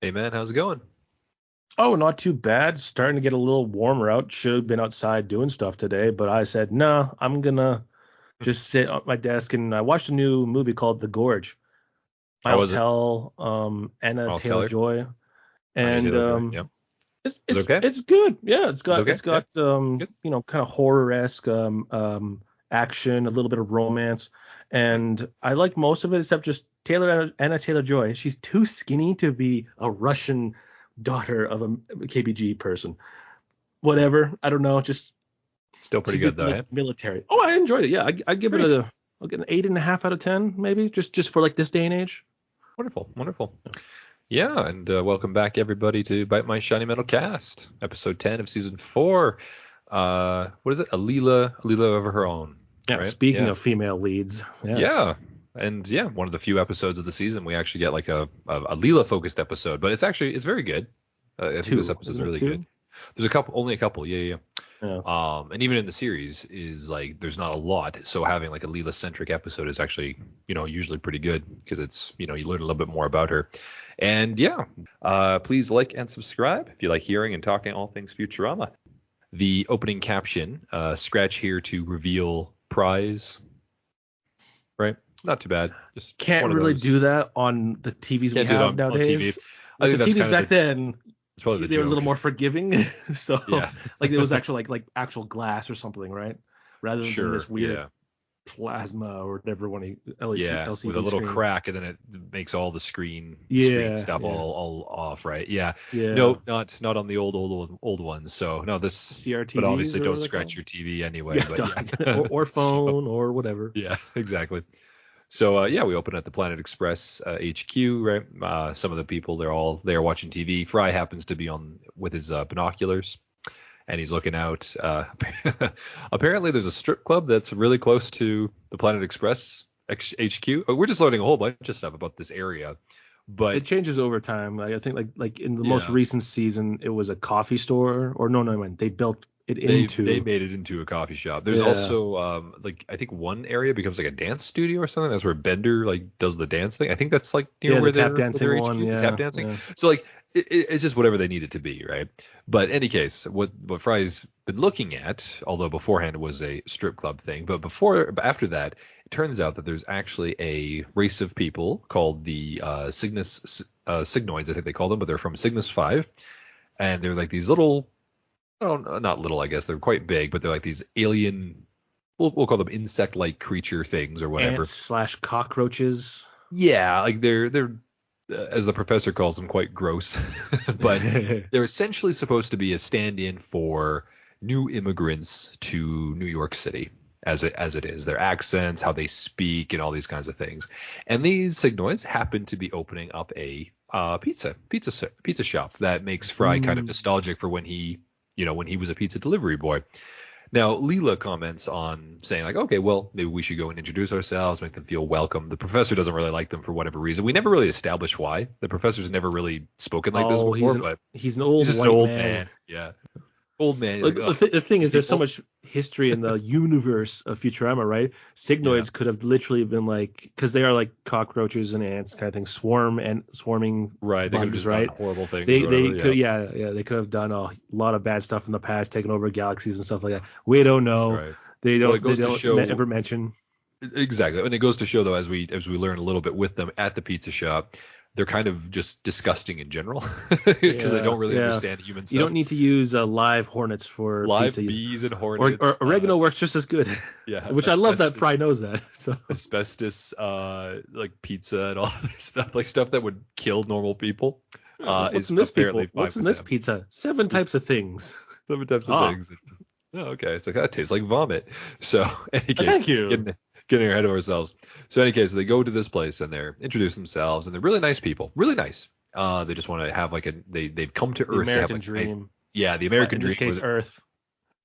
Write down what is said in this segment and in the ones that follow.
Hey man, how's it going? Oh, not too bad. Starting to get a little warmer out. Should have been outside doing stuff today, but I said, no, I'm gonna just sit at my desk and I watched a new movie called The Gorge. How Miles was it? Tell, Anna Miles Teller? Taylor-Joy, Anya and Taylor-Joy? Yep. it's Was it it's okay? it's good. Yeah, it's Was it got okay? it's Yeah. got Good. kind of horror-esque action, a little bit of romance, Mhm. and I like most of it except just Anna Taylor-Joy. She's too skinny to be a Russian daughter of a KBG person. Whatever. I don't know. Just Still pretty she'd good be though, like eh? military. Oh, I enjoyed it. Yeah, I give it Great. I'll get an 8.5 out of 10, maybe. Just for like this day and age. Wonderful. Wonderful. Yeah, and welcome back everybody to Bite My Shiny Metal Cast, episode 10 of season 4. What is it? Leela of Her Own, Yeah. right? Speaking Yeah. of female leads, yes. Yeah. And yeah, one of the few episodes of the season we actually get like a Leela focused episode, but it's very good. I think this Two, episode's isn't it really good. two? There's only a couple. Yeah, yeah. Yeah. And even in the series is like there's not a lot, so having like a Leela centric episode is actually usually pretty good because it's you learn a little bit more about her. And yeah, please like and subscribe if you like hearing and talking all things Futurama. The opening caption, scratch here to reveal prize. Right, not too bad. Just Can't one of really those. do that on the TVs we Can't do it have on TV. nowadays. I Like think the that's TVs kind of back then, it's probably the they were a little joke. more forgiving. So Yeah, like it was actually like actual glass or something, right? Rather than sure. this weird Yeah. plasma or whatever when Yeah, with a LCD little screen. crack, and then it makes all the screen Yeah, stuff yeah, all off, right? Yeah. yeah. No, not on the old ones. So no, this. But CRTVs obviously, or what don't are they scratch called? your TV anyway. Yeah, But done. yeah. or So phone or whatever. yeah, exactly. So yeah, we open at the Planet Express HQ, right? Some of the people they're all there watching TV. Fry happens to be on with his binoculars, and he's looking out. Apparently, there's a strip club that's really close to the Planet Express HQ. We're just learning a whole bunch of stuff about this area, It but changes over time. Like I think like in the most yeah, recent season, it was a coffee store. Or no, I mean they built it they into. made it into a coffee shop. There's Yeah, also like I think one area becomes like a dance studio or something. That's where Bender like does the dance thing. I think that's like near yeah, the tap where dancing their one. HQ, the tap Yeah, dancing. yeah. So like it's just whatever they need it to be, right? But in any case, what Fry's been looking at, although beforehand it was a strip club thing, but after that, it turns out that there's actually a race of people called the Cygnoids, I think they call them, but they're from Cygnus 5, and they're like these little. Oh, not little, I guess. They're quite big, but they're like these alien, we'll call them insect-like creature things or whatever. Ants slash cockroaches. Yeah, like they're as the professor calls them, quite gross. But they're essentially supposed to be a stand-in for new immigrants to New York City, as it is. Their accents, how they speak, and all these kinds of things. And these Cygnoids happen to be opening up a pizza shop that makes Fry kind of Mm. nostalgic for when he was a pizza delivery boy. Now, Leela comments on saying like, okay, well, maybe we should go and introduce ourselves, make them feel welcome. The professor doesn't really like them for whatever reason. We never really established why. The professor's never really spoken like this Oh, before, but he's an he's old just an white old man. man. Yeah. Old man. Like Like, ugh, the thing these is, there's so people. much history in the universe of Futurama, right? Yeah. Cygnoids could have literally been like, because they are like cockroaches and ants kind of thing, swarming Right. They could have bugs, just done right? horrible things They or whatever. they Yeah. could they could have done a lot of bad stuff in the past, taken over galaxies and stuff like that. We don't know. Right. They Well, it don't they goes to don't show ever mention. exactly, and it goes to show though, as we learn a little bit with them at the pizza shop, they're kind of just disgusting in general because they Yeah, don't really yeah. understand human You don't stuff. need to use live hornets for Live pizza, bees and or hornets. oregano works just as good. Yeah, Which I love that Fry asbestos, knows that. So asbestos, like pizza and all this stuff, like stuff that would kill normal people, what's is in this apparently people? fine What's in with this them. pizza? 7 types of things. Seven types of Ah, things. Oh, okay, it's like that tastes like vomit. So, in any case, thank you. getting ahead of ourselves. So, in any case, they go to this place and they're introduce themselves, and they're really nice people, really nice. They just want to have like they've come to The Earth to have American like dream. yeah, the But American in this dream case, was Earth.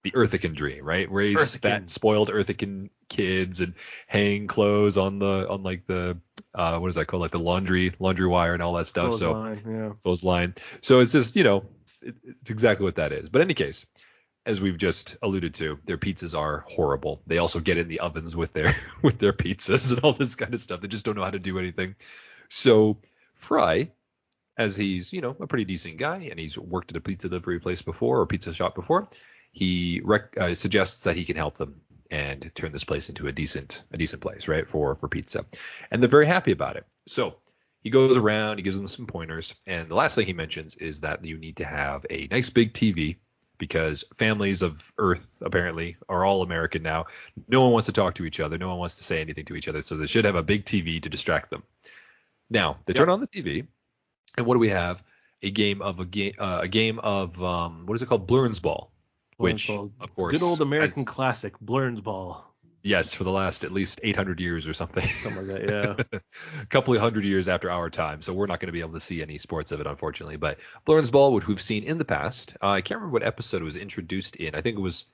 the Earthican dream, right? Raise fat, Earthican. spoiled Earthican kids and hang clothes on like the what is that called, like the laundry wire and all that stuff. So Clothesline, yeah. clothesline. So it's just it's exactly what that is. But in any case, as we've just alluded to, their pizzas are horrible. They also get in the ovens with their pizzas and all this kind of stuff. They just don't know how to do anything. So Fry as he's, a pretty decent guy and he's worked at a pizza delivery place before or pizza shop before, he suggests that he can help them and turn this place into a decent place, right, for pizza. And they're very happy about it. So he goes around, he gives them some pointers, and the last thing he mentions is that you need to have a nice big TV because families of Earth apparently are all American now. No one wants to talk to each other. No one wants to say anything to each other. So they should have a big TV to distract them. Now they turn on the TV, and what do we have? A game of what is it called? Blurns Ball, which of course, good old American classic, Blurns Ball. Yes, for the last at least 800 years or something. Something like that, yeah. A couple of hundred years after our time, so we're not going to be able to see any sports of it, unfortunately. But Blurns Ball, which we've seen in the past, I can't remember what episode it was introduced in. I think it was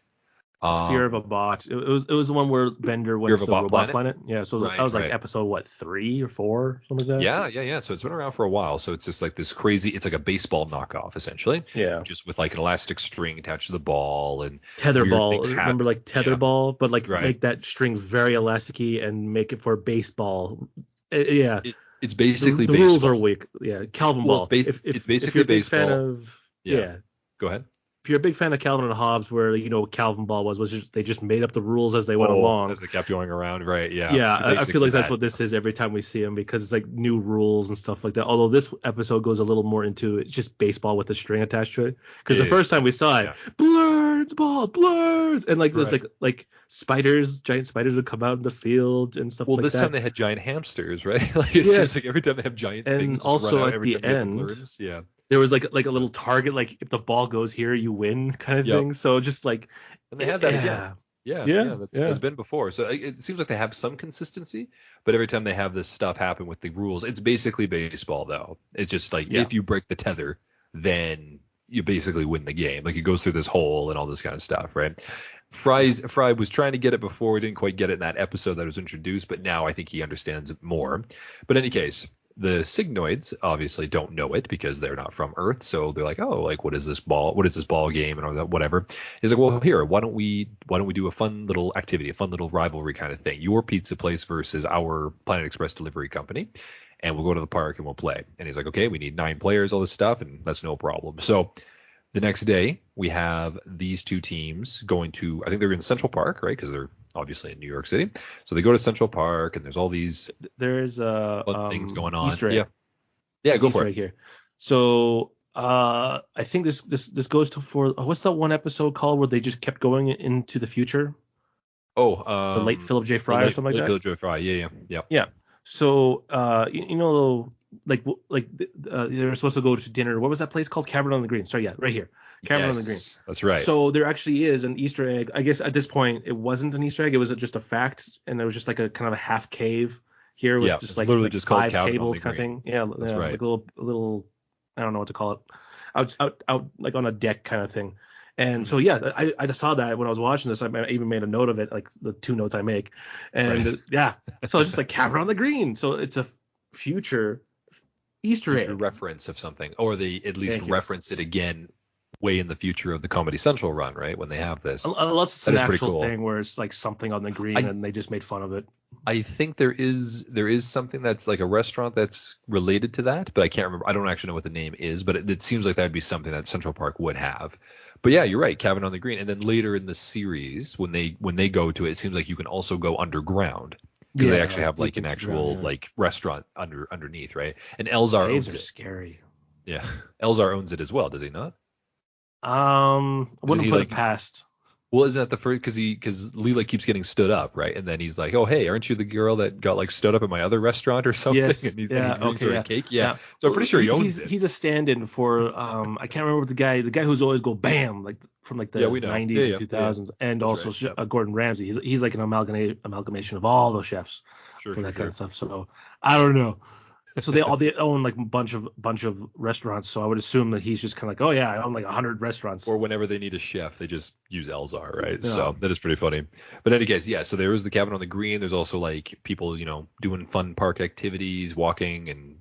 Fear of a Bot. It was the one where Bender went to the robot planet. Yeah, so that was like episode 3 or 4, something like that. Yeah. So it's been around for a while. So it's just like this crazy. It's like a baseball knockoff essentially. Yeah. Just with like an elastic string attached to the ball and tetherball. Remember like tetherball, but like make that string very elasticy and make it for baseball. It's basically the rules are weak. Yeah, Calvin ball. It's basically baseball. Fan of, Go ahead. If you're a big fan of Calvin and Hobbes, where Calvin ball was just, they just made up the rules as they went along. As they kept going around, right? Yeah. Yeah, I feel like that's what this is every time we see him because it's like new rules and stuff like that. Although this episode goes a little more into it's just baseball with a string attached to it. Because the first time we saw it, Blurns ball, Blurns, and like there's like spiders, giant spiders would come out in the field and stuff like that. Well, this time they had giant hamsters, right? Like it seems like every time they have giant things. And also at the end, there was like a little target, like if the ball goes here, you win, kind of thing. So just like, and they had that again. Yeah. That's been before. So it seems like they have some consistency, but every time they have this stuff happen with the rules, it's basically baseball though. It's just like if you break the tether, then you basically win the game. Like it goes through this hole and all this kind of stuff, right? Fry was trying to get it before. He didn't quite get it in that episode that was introduced, but now I think he understands it more. But in any case, the Cygnoids obviously don't know it because they're not from Earth, so they're like, oh, like what is this ball game and all that, whatever. He's like, well, here, why don't we do a fun little activity, a fun little rivalry kind of thing, your pizza place versus our Planet Express delivery company, and we'll go to the park and we'll play. And he's like, okay, we need 9 players, all this stuff, and that's no problem. So the next day we have these two teams going to, I think they're in Central Park, right? Because they're obviously in New York City. So they go to Central Park and there's all these things going on. Easter egg. Yeah, go for it. Here. So I think this goes to what's that one episode called where they just kept going into the future? Oh, the late Philip J. Fry or something like that. Philip J. Fry, yeah. So they were supposed to go to dinner. What was that place called? Cabin on the Green. Sorry, right here. Cabin on the Green. That's right. So there actually is an Easter egg. I guess at this point it wasn't an Easter egg. It was just a fact, and there was just like a kind of a half cave here with just like literally just 5 called tables kind of thing. Yeah, that's right. Like a little I don't know what to call it. Out like on a deck kind of thing. And so I just saw that when I was watching this. I even made a note of it, like the 2 notes I make. And so it's just like Cabin on the Green. So it's a future Easter egg reference of something, or they at least reference it again way in the future of the Comedy Central run, right? When they have this, unless it's an actual thing where it's like something on the green and they just made fun of it. I think there is something that's like a restaurant that's related to that, but I can't remember. I don't actually know what the name is, but it seems like that would be something that Central Park would have. But yeah, you're right, Cabin on the Green. And then later in the series, when they go to it, it seems like you can also go underground. Because they actually have like an actual like restaurant underneath, right? And Elzar owns it. Scary. Yeah, Elzar owns it as well, does he not? I wouldn't put it past. Well, isn't that the first? Because Leela keeps getting stood up, right? And then he's like, "Oh, hey, aren't you the girl that got like stood up at my other restaurant or something?" Yes. And he brings her a cake. Yeah. So I'm pretty sure he owns it. He's a stand-in for I can't remember what the guy who's always go bam like from like the 90s and 2000s, and that's also right. Gordon Ramsay. He's like an amalgamation of all those chefs for that kind of stuff. So I don't know. So they own like a bunch of restaurants. So I would assume that he's just kind of like, oh yeah, I own like 100 restaurants. Or whenever they need a chef, they just use Elzar, right? Yeah. So that is pretty funny. But in any case, yeah. So there is the Cabin on the Green. There's also like people, doing fun park activities, walking and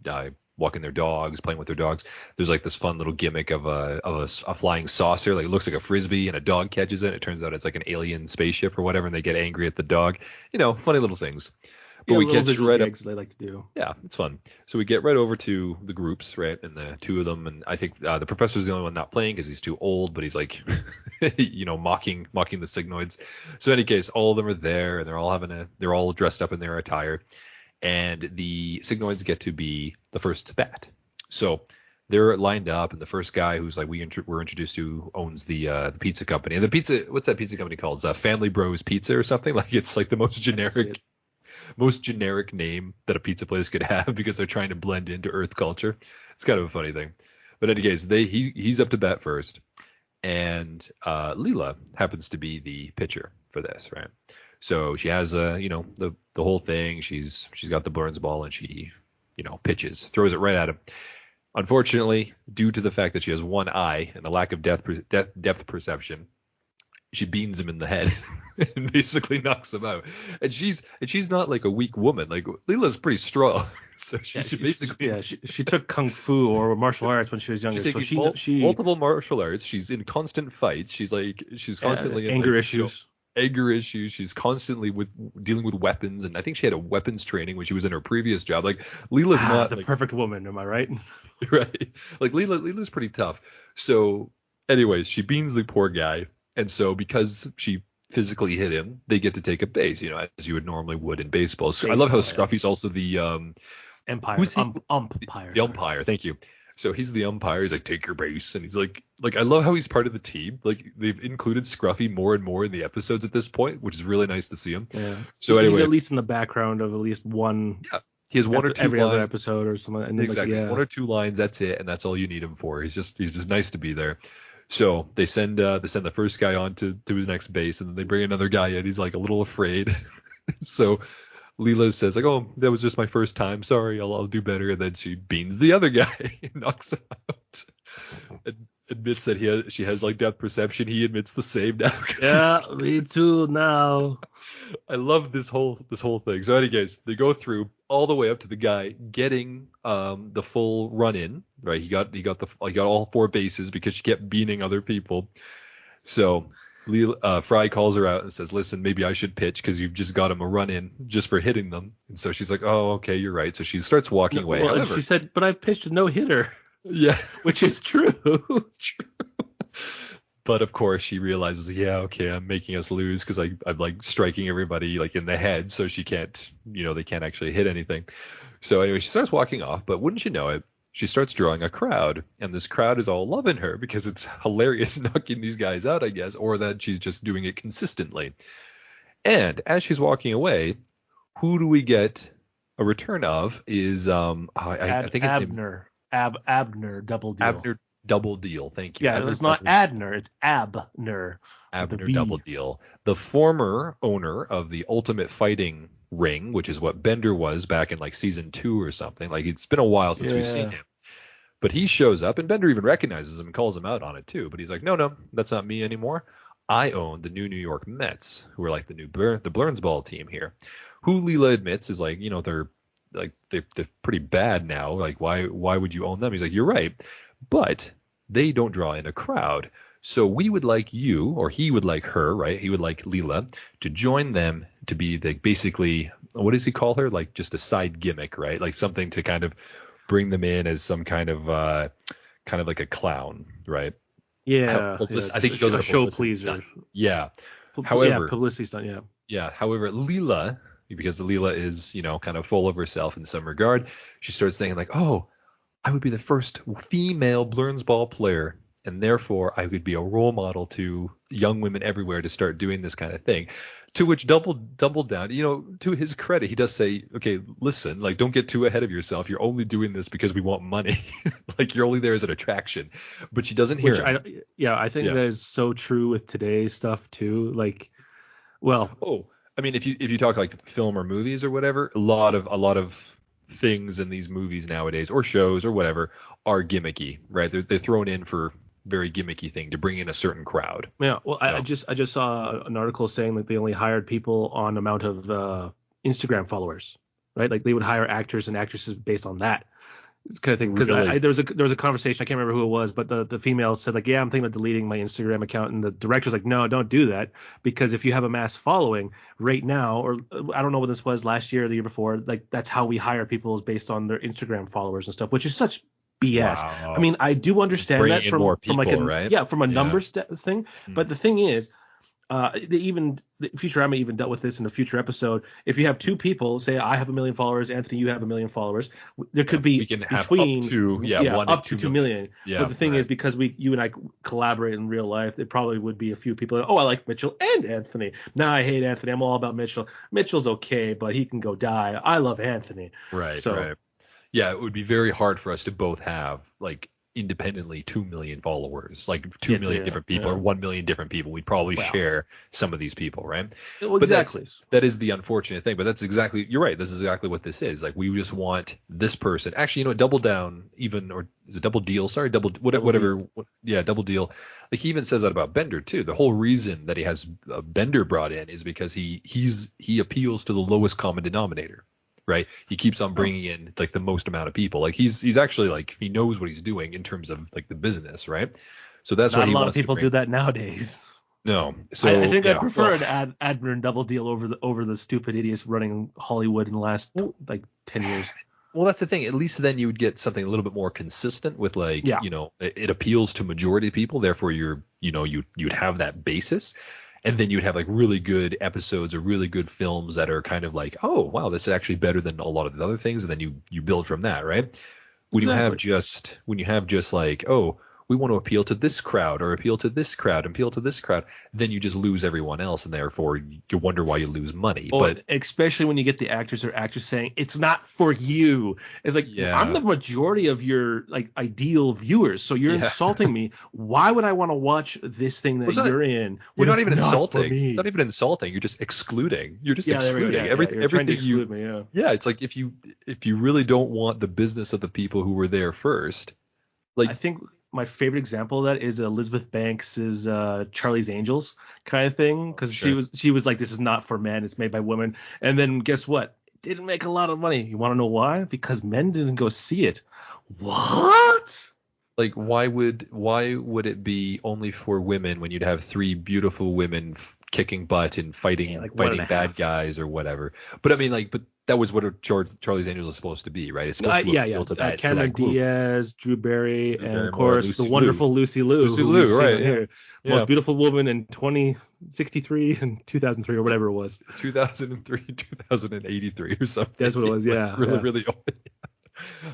walking their dogs, playing with their dogs. There's like this fun little gimmick of a flying saucer. Like it looks like a frisbee and a dog catches it. It turns out it's like an alien spaceship or whatever, and they get angry at the dog. Funny little things. But we little get visual right up. gags they like to do. Yeah, it's fun. So we get right over to the groups, right? And the two of them, and I think the professor's the only one not playing because he's too old, but he's like, mocking the Signoids. So in any case, all of them are there, and they're all dressed up in their attire, and the Signoids get to be the first to bat. So they're lined up, and the first guy who's like we're introduced to owns the pizza company. And the pizza, what's that pizza company called? It's Family Bros Pizza or something. Like it's like the most generic name that a pizza place could have because they're trying to blend into Earth culture. It's kind of a funny thing. But in any case, he's up to bat first, and Leela happens to be the pitcher for this, right? So she has the whole thing. She's got the Burns ball, and she pitches, throws it right at him. Unfortunately, due to the fact that she has one eye and a lack of depth perception, she beans him in the head and basically knocks him out. And she's not like a weak woman. Like Leela's pretty strong. So she took kung fu or martial arts when she was younger. She's so she multiple martial arts. She's in constant fights. She's constantly in anger issues. Anger issues. She's constantly dealing with weapons, and I think she had a weapons training when she was in her previous job. Like Leela's not the perfect woman. Am I right? Right. Like Leela's pretty tough. So, anyways, she beans the poor guy. And so because she physically hit him, they get to take a base, as you would normally would in baseball. So I love how Scruffy's also the umpire. The umpire. Thank you. So he's the umpire. He's like, take your base. And he's like I love how he's part of the team. Like they've included Scruffy more and more in the episodes at this point, which is really nice to see him. Yeah. So anyway, he's at least in the background of at least one. Yeah. He has one or two every lines. Other episode or something. And exactly. One or two lines. That's it. And that's all you need him for. He's just nice to be there. So they send the first guy on to his next base, and then they bring another guy in. He's like a little afraid. So Leela says like, "Oh, that was just my first time. Sorry, I'll do better." And then she beans the other guy and knocks him out. Admits that she has like depth perception. He admits the same now. Yeah, me too now. I love this whole thing. So anyways, they go through all the way up to the guy getting the full run in. Right, he got all four bases because she kept beating other people. So Fry calls her out and says, "Listen, maybe I should pitch because you've just got him a run in just for hitting them." And so she's like, "Oh, okay, you're right." So she starts walking away. Well, However, she said, "But I pitched a no hitter." Yeah, which is true. True. But of course she realizes, yeah, okay, I'm making us lose because I'm like striking everybody like in the head, so she can't, they can't actually hit anything. So anyway, she starts walking off, but wouldn't you know it, she starts drawing a crowd, and this crowd is all loving her because it's hilarious knocking these guys out, I guess, or that she's just doing it consistently. And as she's walking away, who do we get a return of is I think it's Abner. Abner Double Deal. Abner Double Deal. Thank you. Yeah, Abner it's not Adner. It's Abner. Abner Double Deal. The former owner of the Ultimate Fighting ring, which is what Bender was back in like season 2 or something. Like it's been a while since we've seen him. But he shows up, and Bender even recognizes him and calls him out on it too. But he's like, no, that's not me anymore. I own the New York Mets, who are like the Burns ball team here. Who Leela admits is like, they're pretty bad now. Like why would you own them? He's like, you're right, but they don't draw in a crowd. So we would like you, or he would like her, right? He would like Leela to join them to be basically, what does he call her? Like just a side gimmick, right? Like something to kind of bring them in as some kind of like a clown, right? Yeah. I think he goes a show pleaser. Yeah. However, publicity stunt. Yeah. Yeah. However, Leela, because Leela is, kind of full of herself in some regard, she starts thinking like, oh, I would be the first female Burns ball player, and therefore I would be a role model to young women everywhere to start doing this kind of thing. To which double down, to his credit, he does say, okay, listen, like don't get too ahead of yourself. You're only doing this because we want money. Like you're only there as an attraction. But she doesn't hear him. I think that is so true with today's stuff too. Like, well, I mean, if you talk like film or movies or whatever, a lot of things in these movies nowadays or shows or whatever are gimmicky, right? They're thrown in for very gimmicky thing to bring in a certain crowd. Yeah. Well, so. I just saw an article saying that they only hired people on amount of Instagram followers, right? Like they would hire actors and actresses based on that. It's kind of thing, because Really? there was a conversation, I can't remember who it was, but the female said like, yeah, I'm thinking of deleting my Instagram account, and the director's like, no, don't do that, because if you have a mass following right now, or I don't know what this was last year or the year before, like that's how we hire people, is based on their Instagram followers and stuff, which is such BS. I Wow. mean, I do Just understand bringing that in more from like people, right? from a Yeah. numbers thing, Mm. but the thing is, Futurama even dealt with this in a future episode. If you have two people, say I have 1 million followers, Anthony, you have 1 million followers, there Yeah. could We be can have up between, to yeah, 1 and up to 2 2 million. million. Yeah. But the thing Right. is, because you and I collaborate in real life, there probably would be a few people. Oh, I like Mitchell and Anthony. Now I hate Anthony. I'm all about Mitchell. Mitchell's okay, but he can go die. I love Anthony. Right. So Right. Yeah, it would be very hard for us to both have like independently 2 million followers, like two yeah, million different people, yeah. or 1 million different people. We'd probably Wow. share some of these people, right? Well, But exactly. that is the unfortunate thing. But that's exactly, you're right. This is exactly what this is. Like, we just want this person. Actually, double down even, or is it double deal? Sorry, whatever. Yeah, double deal. Like, he even says that about Bender too. The whole reason that he has Bender brought in is because he appeals to the lowest common denominator. Right, he keeps on bringing in like the most amount of people. Like, he's actually, like, he knows what he's doing in terms of like the business, right? So that's why Not he a lot of wants to people bring. do that nowadays. No, so I think I yeah, prefer well, an Admiral and Double Deal over the stupid idiots running Hollywood in the last like 10 years. well, that's the thing. At least then you would get something a little bit more consistent with, like, Yeah. it appeals to majority of people. Therefore, you'd have that basis. And then you'd have like really good episodes or really good films that are kind of like, oh wow, this is actually better than a lot of the other things, and then you build from that, right? When you have just like, oh, we want to appeal to this crowd, or appeal to this crowd, appeal to this crowd, then you just lose everyone else, and therefore you wonder why you lose money. But especially when you get the actors or actors saying it's not for you. It's like, yeah, I'm the majority of your like ideal viewers, so you're Yeah. insulting me. Why would I want to watch this thing that you're in? You're when not it's even for insulting. me? It's not even insulting. You're just excluding. You're just Yeah, there we go. excluding Yeah, yeah, you're trying to everything you. exclude me. Yeah. Yeah, it's like if you really don't want the business of the people who were there first, like, I think my favorite example of that is Elizabeth Banks's Charlie's Angels kind of thing, because Sure. she was like, this is not for men, it's made by women. And then guess what? It didn't make a lot of money. You want to know why? Because men didn't go see it. What? like why would it be only for women when you'd have three beautiful women kicking butt and fighting like 1.5. bad guys or whatever? But I mean, like, but that was what Charlie's Angels is supposed to be, right? It's supposed to appeal to that, Cameron to that group. Diaz, Drew Barry, and Barrymore, of course Lucy the wonderful Lucy Liu. Lucy who Liu, we've seen right, on yeah. here. Yeah. Most beautiful woman in 2063 and 2003 or whatever it was. 2003, 2083 or something. That's what it was. Yeah. Really, yeah. really old.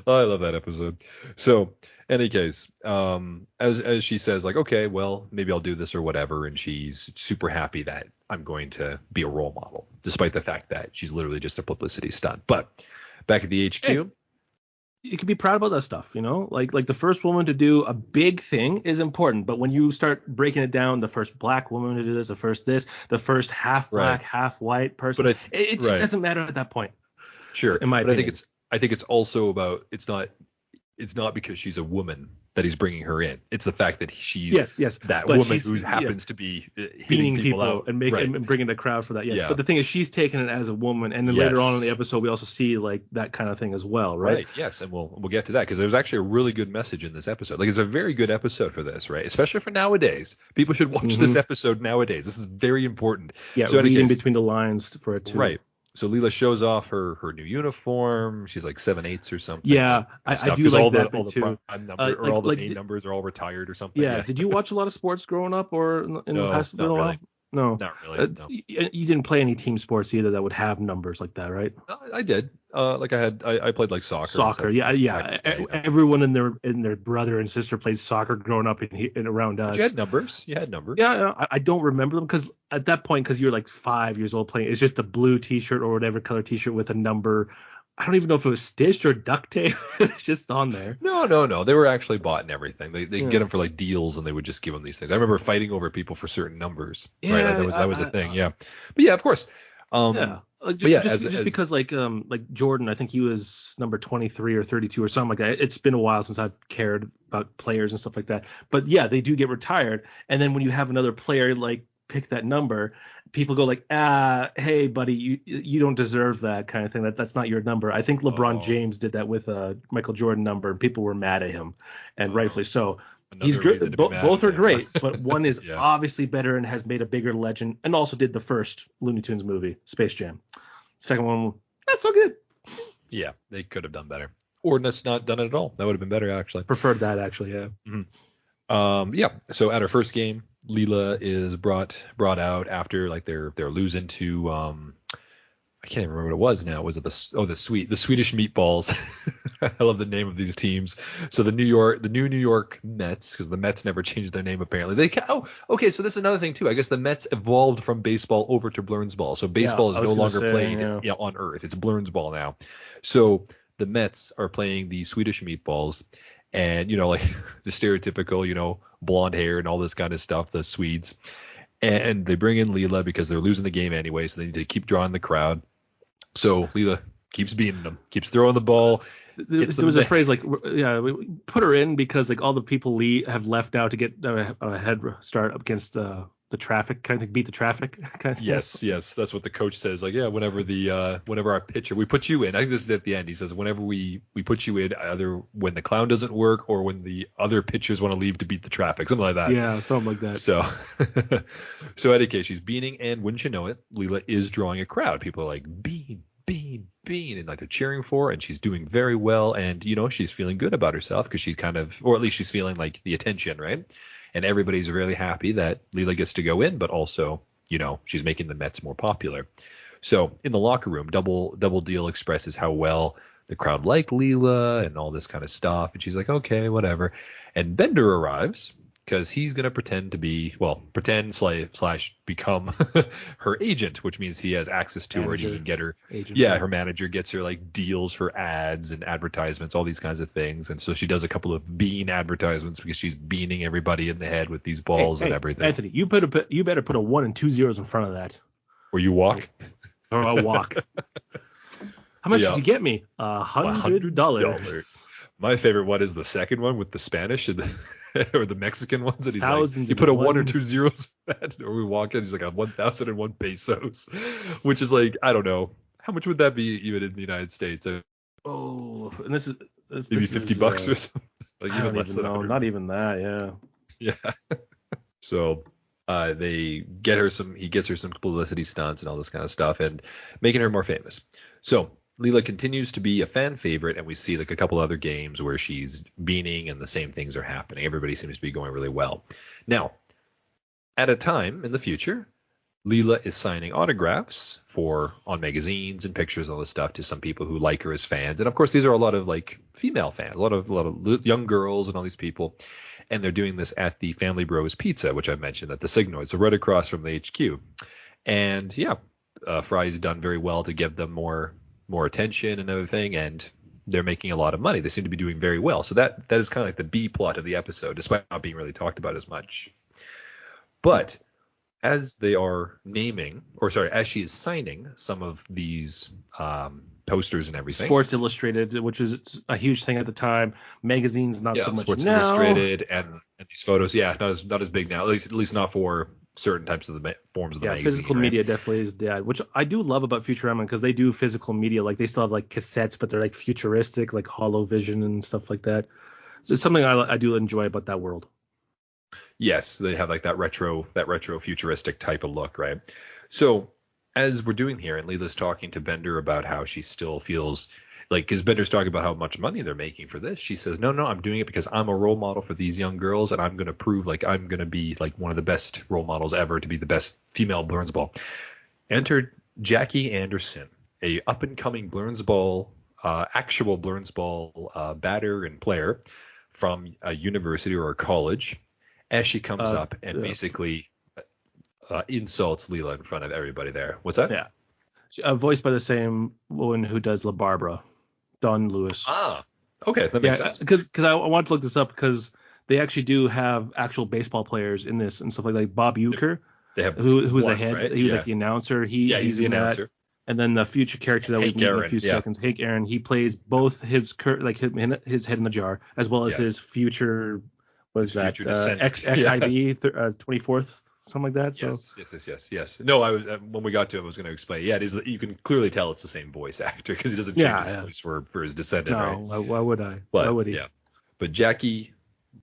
Oh, I love that episode. So, any case, as she says, like, okay, well, maybe I'll do this or whatever, and she's super happy that I'm going to be a role model, despite the fact that she's literally just a publicity stunt. But back at the HQ, Hey, you can be proud about that stuff, like the first woman to do a big thing is important, but when you start breaking it down, the first black woman to do this, the first half black, half white person, But it doesn't matter at that point. Sure, in my opinion. I think it's also about, it's not because she's a woman that he's bringing her in. It's the fact that she's that but woman who happens to be hitting people out and and bringing the crowd for that. Yes, Yeah. but the thing is, she's taking it as a woman, and then later on in the episode, we also see like that kind of thing as well, right? Yes, and we'll get to that, because there's actually a really good message in this episode. Like, it's a very good episode for this, right? Especially for nowadays. People should watch this episode nowadays. This is very important. Yeah, so reading between the lines for it too. Right. So Leela shows off her new uniform. She's like 7/8 or something. Yeah, I do like that all too. The prime number, or all the main numbers are all retired or something. Yeah. Did you watch a lot of sports growing up, or in the past? Not really. No, not really. No. You didn't play any team sports either that would have numbers like that, right? I did. Like I played like soccer. Soccer, yeah. Everyone and their brother and sister played soccer growing up in around us. But you had numbers. Yeah, I don't remember them, because at that point, because you're like 5 years old playing, it's just a blue T-shirt or whatever color T-shirt with a number. I don't even know if it was stitched or duct tape. It's just on there. No. They were actually bought and everything. They get them for like deals, and they would just give them these things. I remember fighting over people for certain numbers. Yeah, right? Like that was a thing. Yeah. But yeah, of course. Because like Jordan, I think he was number 23 or 32 or something like that. It's been a while since I've cared about players and stuff like that. But yeah, they do get retired. And then when you have another player like pick that number, people go like, hey buddy, you don't deserve that kind of thing. That's not your number. I think LeBron James did that with a Michael Jordan number, and people were mad at him, and rightfully so. He's great. Both are great, but one is obviously better and has made a bigger legend, and also did the first Looney Tunes movie, Space Jam. Second one, not so good. Yeah, they could have done better, or just not done it at all. That would have been better, actually. Preferred that, actually. Yeah. Yeah. So at her first game, Leela is brought out after like they're losing to I can't even remember what it was now. Was it the Swedish Meatballs? I love the name of these teams. So the new New York Mets, because the Mets never changed their name apparently. Okay. So this is another thing too. I guess the Mets evolved from baseball over to Blursball. So baseball is no longer played on Earth. It's Blursball now. So the Mets are playing the Swedish Meatballs. And, like the stereotypical, blonde hair and all this kind of stuff, the Swedes. And they bring in Leela because they're losing the game anyway, so they need to keep drawing the crowd. So Leela keeps beating them, keeps throwing the ball. There was a phrase like, we put her in because like all the people have left now to get a head start up against the traffic, kind of beat the traffic. Kind of yes, that's what the coach says. Like, whenever our pitcher, we put you in. I think this is at the end. He says, whenever we put you in, either when the clown doesn't work or when the other pitchers want to leave to beat the traffic, something like that. Yeah, something like that. So in any case, she's beating, and wouldn't you know it, Leela is drawing a crowd. People are like, bean, and like they're cheering for her, and she's doing very well, and she's feeling good about herself because she's kind of, or at least she's feeling like the attention, right? And everybody's really happy that Leela gets to go in, but also, she's making the Mets more popular. So in the locker room, Double Deal expresses how well the crowd like Leela and all this kind of stuff. And she's like, okay, whatever. And Bender arrives because he's going to pretend to be, / become her agent, which means he has access to her and he can get her. Agent. Yeah, her manager gets her like deals for ads and advertisements, all these kinds of things. And so she does a couple of bean advertisements because she's beaning everybody in the head with these balls and everything. Anthony, you better put a 1 and 2 zeros in front of that. Or you walk. Or I'll walk. How much did you get me? $100. My favorite one is the second one with the Spanish and or the Mexican ones. And he's like, you put a 1 or 2 zeros in that, or we walk in, he's like, 1,001 pesos, which is like, I don't know. How much would that be even in the United States? And this is maybe $50 or something. Like even less than not even that, yeah. So he gets her some publicity stunts and all this kind of stuff and making her more famous. So Leela continues to be a fan favorite, and we see like a couple other games where she's beaning and the same things are happening. Everybody seems to be going really well. Now, at a time in the future, Leela is signing autographs on magazines and pictures and all this stuff to some people who like her as fans. And of course, these are a lot of like female fans, a lot of young girls and all these people. And they're doing this at the Family Bros Pizza, which I mentioned at the Signoid, so right across from the HQ. And Fry's done very well to give them more attention and everything, and they're making a lot of money. They seem to be doing very well. So that is kind of like the B plot of the episode, despite not being really talked about as much. But as as she is signing some of these posters and everything. Sports Illustrated, which is a huge thing at the time. Magazines, not so much Sports now. Illustrated and these photos, not as big now. At least not for certain types of the forms of the magazine. Physical media definitely is dead, which I do love about Futurama because they do physical media. Like they still have like cassettes, but they're like futuristic, like hollow vision and stuff like that. So it's something I do enjoy about that world. Yes, they have like that retro futuristic type of look, right? So as we're doing here, and Leela's talking to Bender about how she still feels like, because Bender's talking about how much money they're making for this. She says, no, I'm doing it because I'm a role model for these young girls, and I'm going to prove like I'm going to be like one of the best role models ever to be the best female Blursball. Enter Jackie Anderson, a up-and-coming actual Blursball batter and player from a university or a college, as she comes up and basically insults Leela in front of everybody there. What's that? Yeah. Voiced by the same woman who does La Barbara, Dawn Lewis. Ah, okay. That makes sense. Because I wanted to look this up because they actually do have actual baseball players in this and stuff like Bob Uecker, who was the head. Right? He was like the announcer. He's the announcer. That. And then the future character that we meet in a few seconds, Hank Aaron, he plays both his head in the jar as well as his future. Was that future descent. XIV 24th something like that. So Yes. No, I was when we got to it, I was going to explain. Yeah, it is. You can clearly tell it's the same voice actor because he doesn't change his voice for his descendant, right? No, why would I? But why would he? yeah, but Jackie,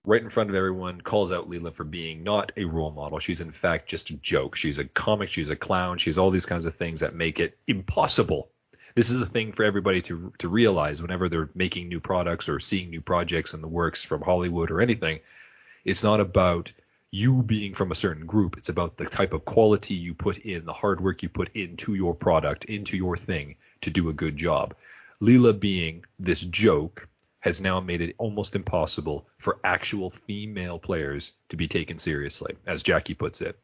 right in front of everyone, calls out Leela for being not a role model. She's in fact just a joke. She's a comic. She's a clown. She's all these kinds of things that make it impossible. This is the thing for everybody to realize whenever they're making new products or seeing new projects in the works from Hollywood or anything. It's not about you being from a certain group. It's about the type of quality you put in, the hard work you put into your product, into your thing to do a good job. Leela being this joke has now made it almost impossible for actual female players to be taken seriously, as Jackie puts it.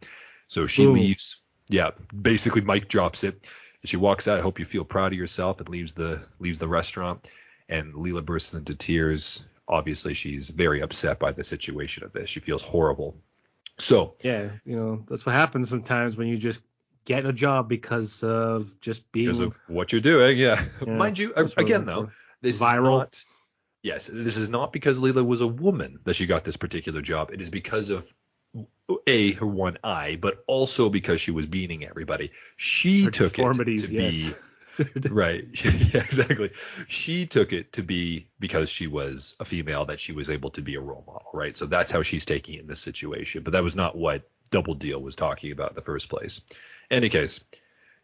So she leaves. Yeah, basically Mike drops it. She walks out. I hope you feel proud of yourself, and leaves the restaurant. And Leela bursts into tears. Obviously, she's very upset by the situation of this. She feels horrible. So yeah, that's what happens sometimes when you just get a job because of just being because of what you're doing. Yeah. Mind you, again though, this viral. This is not because Leela was a woman that she got this particular job. It is because of her one eye, but also because she was beating everybody. She took it to be right. Yeah, exactly. She took it to be because she was a female that she was able to be a role model, right? So that's how she's taking it in this situation. But that was not what Double Deal was talking about in the first place. In any case,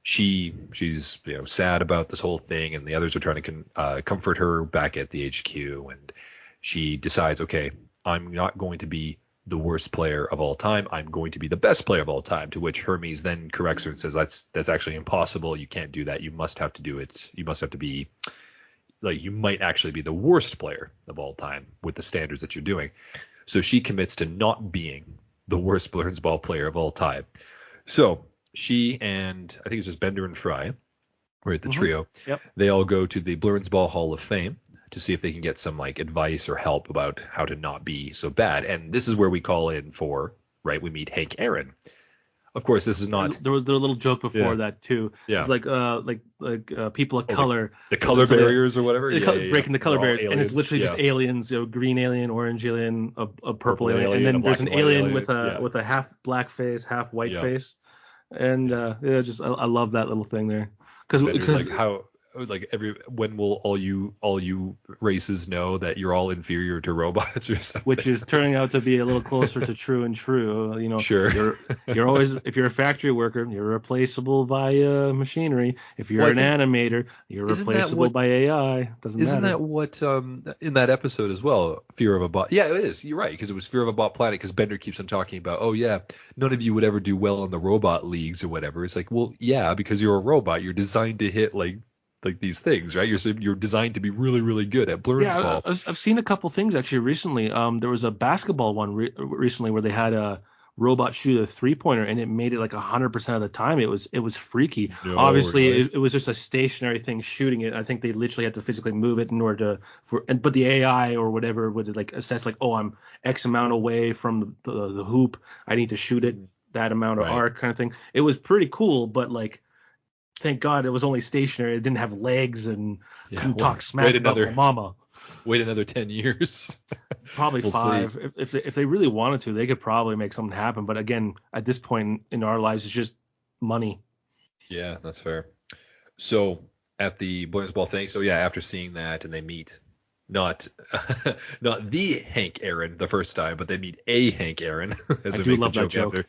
she's sad about this whole thing, and the others are trying to comfort her back at the HQ, and she decides, okay, I'm not going to be the worst player of all time. I'm going to be the best player of all time. To which Hermes then corrects her and says, that's actually impossible. You can't do that. You must have to do it. You must have to be like, you might actually be the worst player of all time with the standards that you're doing. So she commits to not being the worst Blurnsball player of all time. So she and I think it's just Bender and Fry, right, the trio. Yep. They all go to the Blurnsball Hall of Fame to see if they can get some like advice or help about how to not be so bad. And this is where we call in for, right, we meet Hank Aaron. Of course, this is not. There was a little joke before that too. Yeah. It's like people of color. The color barriers or whatever. Breaking the color barriers, aliens. And it's literally just aliens. Green alien, orange alien, a purple alien, and then there's an alien with a half black face, half white face. And I love that little thing there because like how. Like when will all you races know that you're all inferior to robots or something? Which is turning out to be a little closer to true and true. Sure. You're always, if you're a factory worker, you're replaceable by machinery. If you're an animator, you're replaceable by AI. Isn't that what in that episode as well? Fear of a Bot. Yeah, it is. You're right, because it was Fear of a Bot Planet. Because Bender keeps on talking about, none of you would ever do well in the robot leagues or whatever. It's like, well, yeah, because you're a robot. You're designed to hit like these things, right? You're designed to be really, really good at Blurnsball. Yeah, I've seen a couple things actually recently. There was a basketball one recently where they had a robot shoot a 3-pointer and it made it like 100% of the time. It was freaky. No, obviously, it was just a stationary thing shooting it. I think they literally had to physically move it in order but the AI or whatever would like assess like, oh, I'm X amount away from the hoop. I need to shoot it that amount of arc kind of thing. It was pretty cool, but like, thank God it was only stationary. It didn't have legs and couldn't talk smack about my mama. Wait another 10 years. Probably we'll 5. See. If they really wanted to, they could probably make something happen. But again, at this point in our lives, it's just money. Yeah, that's fair. So at the Blurnsball thing, after seeing that and they meet not the Hank Aaron the first time, but they meet a Hank Aaron, as we make the joke after.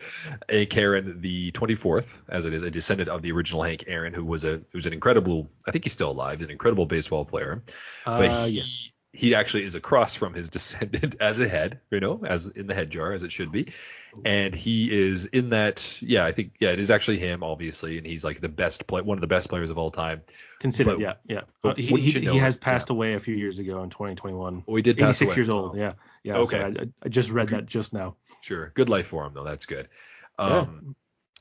Hank Aaron the 24th, as it is, a descendant of the original Hank Aaron, who was an incredible, I think he's still alive, he's an incredible baseball player. But he actually is across from his descendant as a head, as in the head jar, as it should be. And he is in that, I think, it is actually him, obviously, and he's like one of the best players of all time. Considered, he has passed away a few years ago in 2021. Oh, he did pass away. 86 years old, yeah. Okay. So I just read that just now. Sure. Good life for him, though. That's good.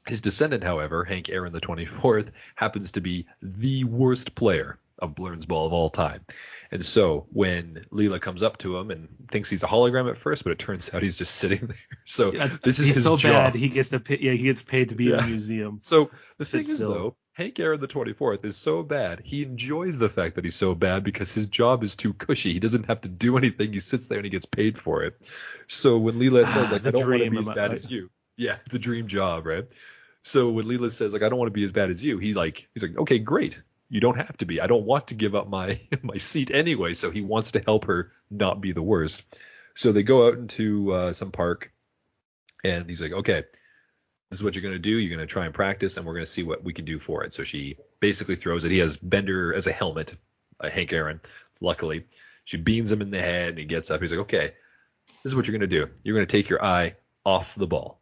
His descendant, however, Hank Aaron the 24th, happens to be the worst player of Blurnsball of all time. And so when Leela comes up to him and thinks he's a hologram at first, but it turns out he's just sitting there. So this is his so job. Bad he gets paid to be in a museum. So the thing is, though, Hank Aaron the 24th is so bad. He enjoys the fact that he's so bad because his job is too cushy. He doesn't have to do anything. He sits there and he gets paid for it. So when Leela says, like, I don't want to be as bad as you. Yeah, the dream job, right? So when Leela says like I don't want to be as bad as you, he's like okay, great. You don't have to be. I don't want to give up my my seat anyway. So he wants to help her not be the worst. So they go out into some park, and he's like, okay, this is what you're going to do. You're going to try and practice, and we're going to see what we can do for it. So she basically throws it. He has Bender as a helmet, Hank Aaron. Luckily, she beams him in the head, and he gets up. He's like, okay, this is what you're going to do. You're going to take your eye off the ball.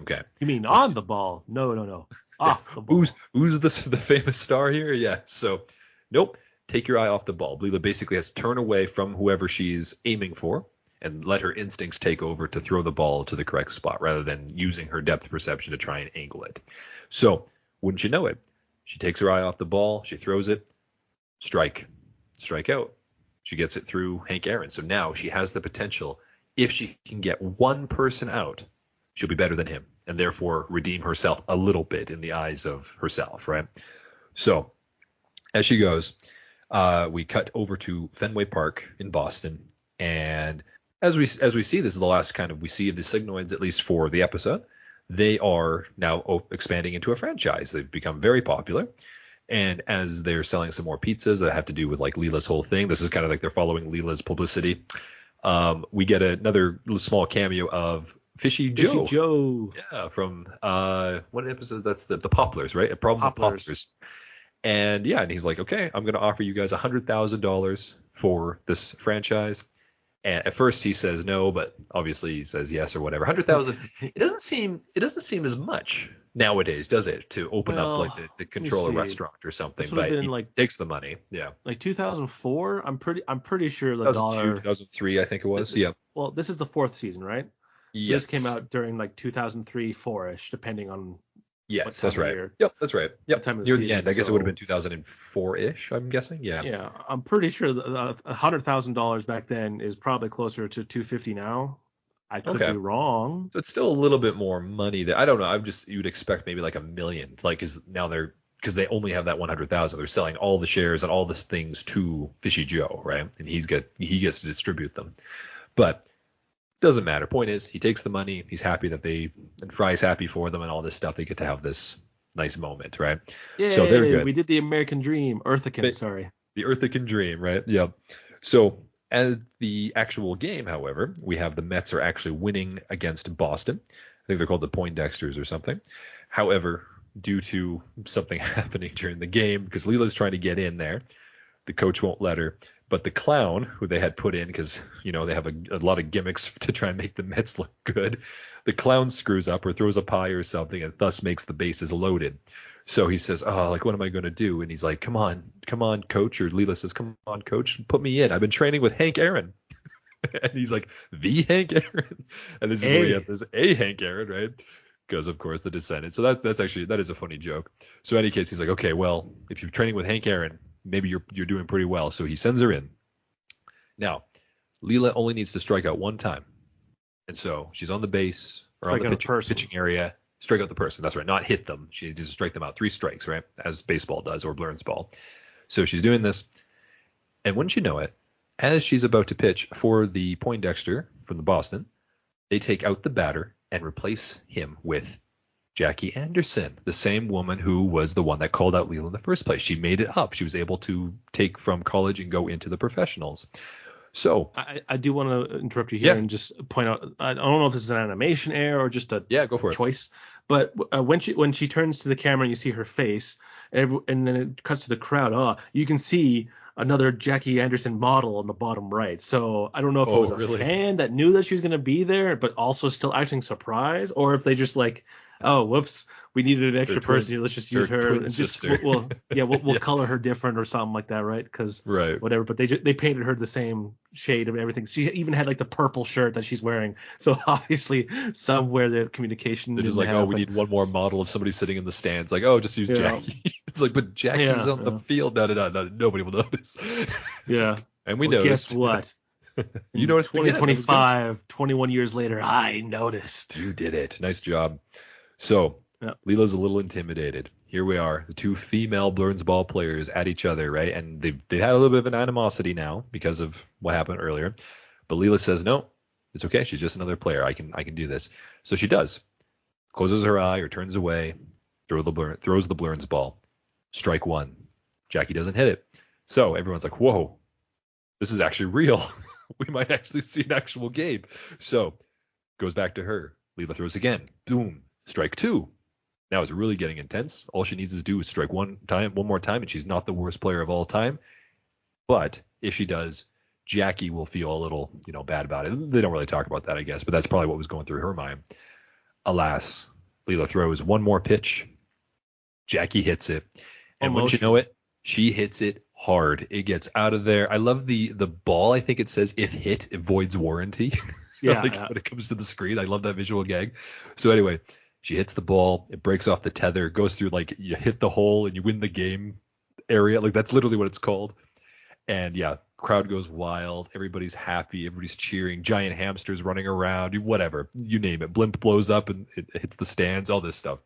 Okay. You mean on the ball? No. Off the ball. Who's the famous star here? Yeah. So, nope. Take your eye off the ball. Leela basically has to turn away from whoever she's aiming for and let her instincts take over to throw the ball to the correct spot rather than using her depth perception to try and angle it. So, wouldn't you know it? She takes her eye off the ball. She throws it. Strike out. She gets it through Hank Aaron. So now she has the potential, if she can get one person out, she'll be better than him and therefore redeem herself a little bit in the eyes of herself, right? So as she goes, we cut over to Fenway Park in Boston, and as we see, this is the last kind of we see of the Cygnoids, at least for the episode. They are now expanding into a franchise. They've become very popular. And as they're selling some more pizzas that have to do with like Leela's whole thing, this is kind of like they're following Leela's publicity. We get another small cameo of Fishy Joe. Yeah, from what episode? That's the Poplars, right? A Problem with Poplars. And yeah, and he's like, okay, I'm going to offer you guys $100,000 for this franchise. And at first he says no, but obviously he says yes or whatever. 100,000. It doesn't seem as much nowadays, does it, to open up like the control a restaurant or something? But he takes the money. Yeah. Like 2004. I'm pretty sure the dollar. 2003, I think it was. Yeah. Well, this is the 4th season, right? Yes. So this came out during like 2003, 4ish, depending on. Yes, that's right. Yep, that's right. Yep. Near the end, I guess it would have been 2004-ish. I'm guessing. Yeah. Yeah, I'm pretty sure $100,000 back then is probably closer to $250 now. I could be wrong. So it's still a little bit more money there. I don't know. You'd expect maybe like $1 million. Like, because they only have that 100,000. They're selling all the shares and all the things to Fishy Joe, right? And he gets to distribute them. But doesn't matter. Point is, he takes the money. He's happy and Fry's happy for them and all this stuff. They get to have this nice moment, right? Yay, so they're good. We did the American dream. The Earthican dream, right? Yeah. So as the actual game, however, we have the Mets are actually winning against Boston. I think they're called the Poindexters or something. However, due to something happening during the game, because Leela's trying to get in there, the coach won't let her. But the clown, who they had put in because, they have a lot of gimmicks to try and make the Mets look good, the clown screws up or throws a pie or something and thus makes the bases loaded. So he says, what am I going to do? And he's like, come on, coach. Or Leela says, come on, coach, put me in. I've been training with Hank Aaron. And he's like, the Hank Aaron? And this is where you have this a Hank Aaron, right? Because, of course, the descendant. So that is a funny joke. So in any case, he's like, okay, well, if you're training with Hank Aaron, maybe you're doing pretty well. So he sends her in. Now, Leela only needs to strike out one time. And so she's on the base or on the pitching area. Strike out the person. That's right. Not hit them. She needs to strike them out 3 strikes, right? As baseball does, or Blurns ball. So she's doing this. And wouldn't you know it, as she's about to pitch for the Poindexter from the Boston, they take out the batter and replace him with Jackie Anderson, the same woman who was the one that called out Leela in the first place. She made it up. She was able to take from college and go into the professionals. So I do want to interrupt you here and just point out, I don't know if this is an animation error or just a go for choice, but when she turns to the camera and you see her face, and then it cuts to the crowd, you can see another Jackie Anderson model on the bottom right. So I don't know if it was a fan that knew that she was going to be there, but also still acting surprised, or if they just like, oh, whoops, we needed an extra person here. Let's just use her and just we'll color her different or something like that, right? Because whatever. But they painted her the same shade of everything. She even had like the purple shirt that she's wearing. So obviously somewhere the communication. They're just like, we need one more model of somebody sitting in the stands. Like, just use Jackie. It's like, but Jackie's on the field. Nobody will notice. Yeah. And we noticed. Guess what? You noticed 2025, 21 years later, I noticed. You did it. Nice job. So Leela's a little intimidated. Here we are, the 2 female Blurns ball players at each other, right? And they've had a little bit of an animosity now because of what happened earlier. But Leela says, no, it's okay. She's just another player. I can do this. So she does. closes her eye or turns away, throws the Blurns ball. Strike one. Jackie doesn't hit it. So everyone's like, whoa, this is actually real. We might actually see an actual game. So goes back to her. Leela throws again. Boom. Strike two. Now it's really getting intense. All she needs to do is strike one more time, and she's not the worst player of all time. But if she does, Jackie will feel a little, bad about it. They don't really talk about that, I guess, but that's probably what was going through her mind. Alas, Leela throws one more pitch. Jackie hits it. And wouldn't you know it, she hits it hard. It gets out of there. I love the ball. I think it says, if hit, it voids warranty. Yeah. When it comes to the screen. I love that visual gag. So anyway, she hits the ball. It breaks off the tether. Goes through, you hit the hole and you win the game area. That's literally what it's called. And yeah, crowd goes wild. Everybody's happy. Everybody's cheering. Giant hamsters running around. Whatever. You name it. Blimp blows up and it hits the stands. All this stuff.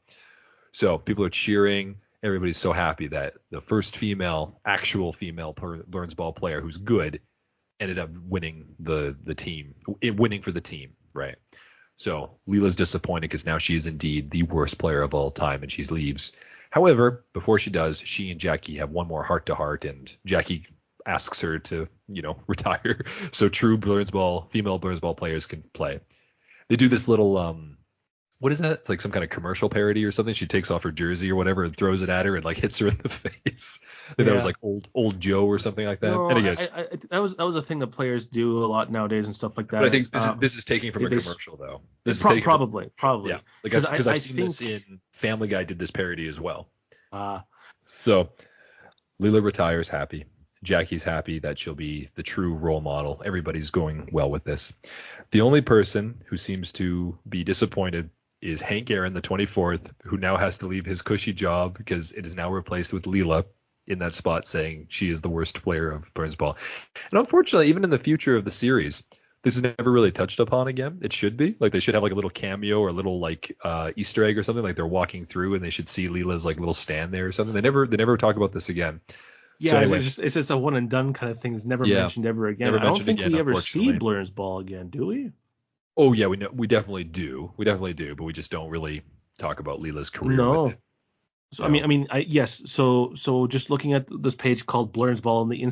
So people are cheering. Everybody's so happy that the first actual female Blurns ball player who's good ended up winning winning for the team, right? So Leela's disappointed because now she is indeed the worst player of all time, and she leaves. However, before she does, she and Jackie have one more heart-to-heart, and Jackie asks her to, retire so true female Blurns ball players can play. They do this little what is that? It's like some kind of commercial parody or something. She takes off her jersey or whatever and throws it at her and hits her in the face. I think that was like old Joe or something like that. No, Anyways, that was a thing that players do a lot nowadays and stuff like that. But I think this is taken from a commercial though. Probably. Yeah, because I've seen this in Family Guy did this parody as well. So Leela retires happy. Jackie's happy that she'll be the true role model. Everybody's going well with this. The only person who seems to be disappointed is Hank Aaron, the 24th, who now has to leave his cushy job because it is now replaced with Leela in that spot, saying she is the worst player of Blurns ball. And unfortunately, even in the future of the series, this is never really touched upon again. It should be. They should have a little cameo or a little Easter egg or something. They're walking through and they should see Leela's little stand there or something. They never talk about this again. Yeah, so anyway, it's just a one and done kind of thing. It's never mentioned ever again. I don't think we ever see Blurns ball again, do we? Oh yeah, we definitely do. But we just don't really talk about Leela's career with it. So yes. So just looking at this page called Blurns ball in the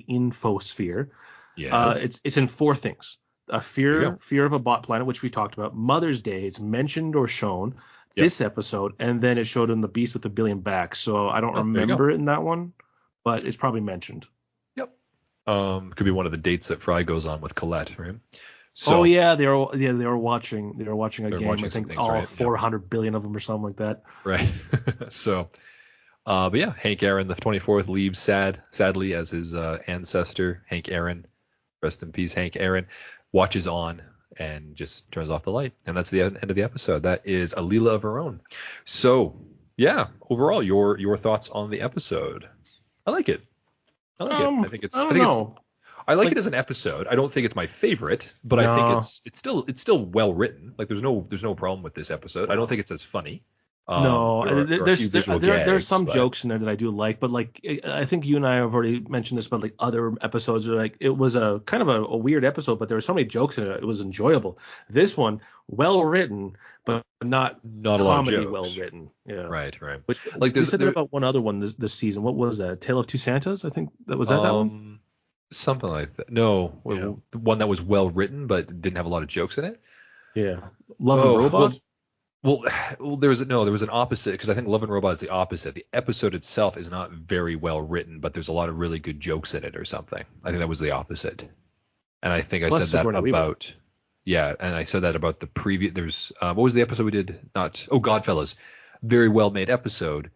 infosphere. Yes. It's in four things. Fear of a bot planet, which we talked about. Mother's Day, it's mentioned or shown. This episode, and then it showed in the Beast with a Billion Backs. So I don't remember it in that one, but it's probably mentioned. Yep. Could be one of the dates that Fry goes on with Colette, right? So, they were watching a game. I think all 400 billion of them or something like that. Right. So, but yeah, Hank Aaron, the 24th, leaves sadly as his ancestor, Hank Aaron. Rest in peace, Hank Aaron. Watches on and just turns off the light, and that's the end of the episode. That is a Leela of Her Own. So, yeah, overall, your thoughts on the episode? I like it. I think it's. I like it as an episode. I don't think it's my favorite, but I think it's still well written. There's no problem with this episode. I don't think it's as funny. There's some jokes in there that I do like, but I think you and I have already mentioned this, but other episodes are it was a kind of a weird episode, but there were so many jokes in it. It was enjoyable. This one, well written, but not a lot of jokes. Well written. Yeah. Right. Which, you said about one other one this season. What was that? Tale of Two Santas? I think that one. Something like that. No, the one that was well written but didn't have a lot of jokes in it. Yeah. Love and Robot. Well, there was an opposite, because I think Love and Robot is the opposite. The episode itself is not very well written, but there's a lot of really good jokes in it or something. I think that was the opposite. And I think I said that about and I said that about the previous. There's what was the episode we did? Godfellas. Very well made episode.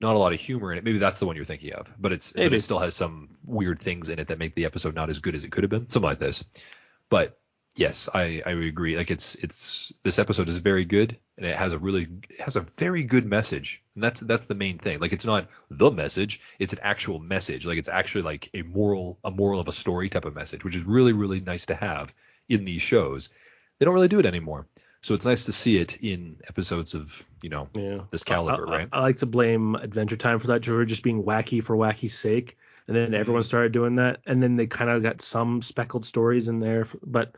Not a lot of humor in it. Maybe that's the one you're thinking of, but it still has some weird things in it that make the episode not as good as it could have been. Something like this. But yes, I would agree. It's this episode is very good, and it has a very good message, and that's the main thing. It's not the message; it's an actual message. It's actually a moral of a story type of message, which is really, really nice to have in these shows. They don't really do it anymore. So it's nice to see it in episodes of, this caliber, right? I like to blame Adventure Time for that, for just being wacky for wacky's sake. And then everyone started doing that. And then they kind of got some speckled stories in there. But,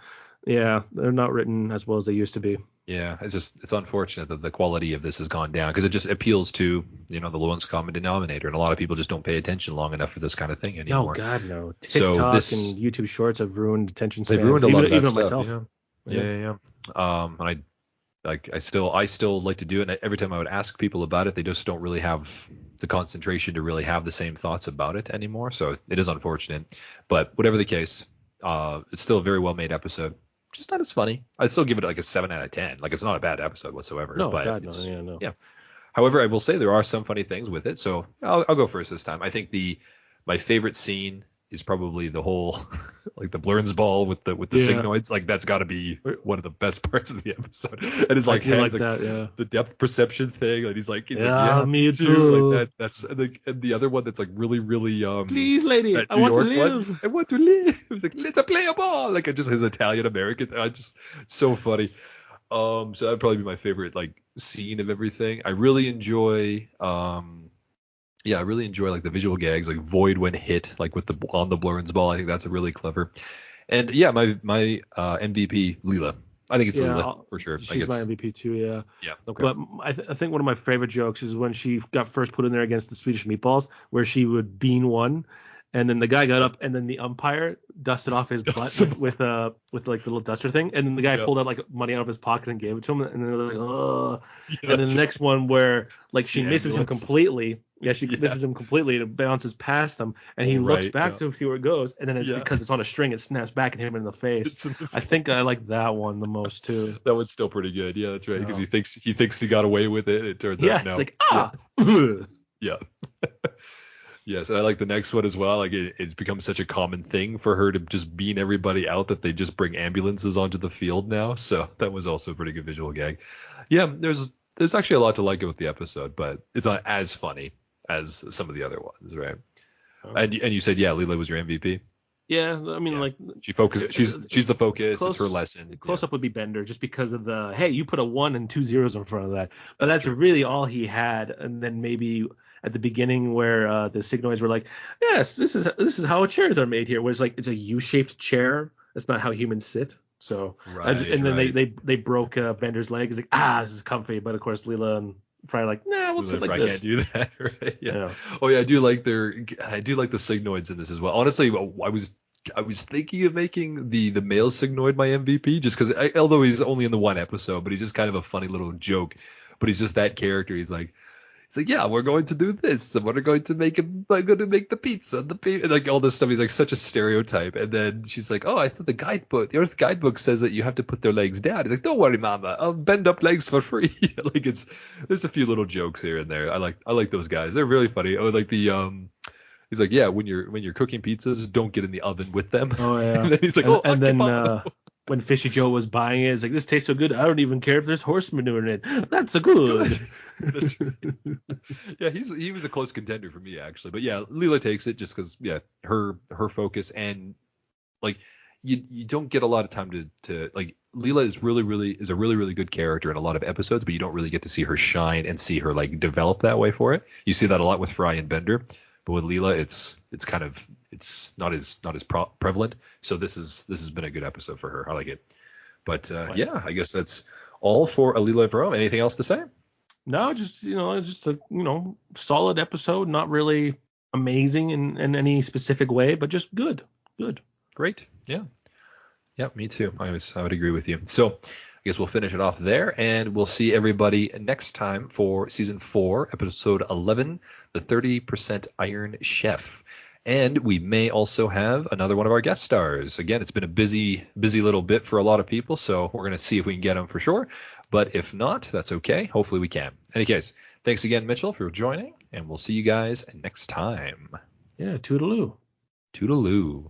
yeah, they're not written as well as they used to be. Yeah, it's unfortunate that the quality of this has gone down because it just appeals to, the lowest common denominator, and a lot of people just don't pay attention long enough for this kind of thing No, anymore. God, no. So TikTok and YouTube Shorts have ruined attention they've span. ruined a lot of that Even stuff. myself. Yeah. And I still like to do it. And every time I would ask people about it, they just don't really have the concentration to really have the same thoughts about it anymore. So it is unfortunate. But whatever the case, it's still a very well made episode. Just not as funny. I'd still give it like a 7 out of 10. Like, it's not a bad episode whatsoever. No, but God, no. Yeah, no. Yeah. However, I will say there are some funny things with it. So I'll go first this time. I think my favorite scene is probably the whole like the Blurns ball with the signoids. Like, that's got to be one of the best parts of the episode. And it's like, the depth perception thing. And he's like, me too. Like that. That's and the other one that's like really, really please, lady, I want to live. I want to live. It was like, let's play a ball. Like, just his Italian American. Just so funny. So that'd probably be my favorite like scene of everything. I really enjoy like the visual gags, like Void when hit, like with on the Blurns ball. I think that's a really clever. And yeah, my MVP, Leela. I think it's Leela for sure. She's my MVP too. Yeah. Yeah. Okay. But I think one of my favorite jokes is when she got first put in there against the Swedish Meatballs, where she would bean one, and then the guy got up, and then the umpire dusted off his butt with like the little duster thing, and then the guy pulled out like money out of his pocket and gave it to him, and they're like, oh. Yeah, and then the next one where like she misses him completely. Yeah, she misses him completely, and it bounces past him, and he looks back to see where it goes, and then because it's on a string, it snaps back at him in the face. I think I like that one the most too. That one's still pretty good. Yeah, that's right. Because he thinks he got away with it. It turns out no. It's like Yeah. Yes, and I like the next one as well. Like, it's become such a common thing for her to just bean everybody out that they just bring ambulances onto the field now. So that was also a pretty good visual gag. Yeah, there's actually a lot to like about the episode, but it's not as funny as some of the other ones, right? And you said, Leela was your MVP. Yeah, I mean, like she's the focus. It's her lesson. Close up would be Bender, just because of you put a 1 and 2 zeros in front of that. But that's really all he had. And then maybe at the beginning where the Signoids were like, yes, this is how chairs are made here, where it's like it's a U-shaped chair. That's not how humans sit. So then they broke Bender's leg. It's like, this is comfy. But of course Leela and Fry are like, nah, we'll sit like this. I can't do that. Right? Yeah. Oh yeah, I do like the Signoids in this as well. Honestly, I was thinking of making the male Signoid my MVP, just because although he's only in the one episode, but he's just kind of a funny little joke. But he's just that character. He's like, yeah, we're going to do this, and we're going to make I'm going to make the pizza, and like all this stuff. He's like such a stereotype. And then she's like, oh, I thought the Earth guidebook says that you have to put their legs down. He's like, don't worry, Mama, I'll bend up legs for free. Like, there's a few little jokes here and there. I like those guys. They're really funny. Oh, like the he's like, yeah, when you're cooking pizzas, don't get in the oven with them. Oh yeah. And then he's like, when Fishy Joe was buying it, it's like, this tastes so good, I don't even care if there's horse manure in it. That's so good. That's right. Yeah, he was a close contender for me, actually. But yeah, Leela takes it just because, her focus, and like you don't get a lot of time to like, Leela is a really good character in a lot of episodes, but you don't really get to see her shine and see her like develop that way for it. You see that a lot with Fry and Bender. But with Leela, it's not as prevalent. So this has been a good episode for her. I like it. But I guess that's all for a Leela of Her Own. Anything else to say? No, just a solid episode. Not really amazing in any specific way, but just good. Great. Yeah. Me too. I would agree with you. So I guess we'll finish it off there, and we'll see everybody next time for season 4, episode 11, the 30% Iron Chef. And we may also have another one of our guest stars. Again, it's been a busy little bit for a lot of people, so we're going to see if we can get them for sure. But if not, that's okay. Hopefully we can. In any case, thanks again, Mitchell, for joining, and we'll see you guys next time. Yeah, toodaloo. Toodaloo.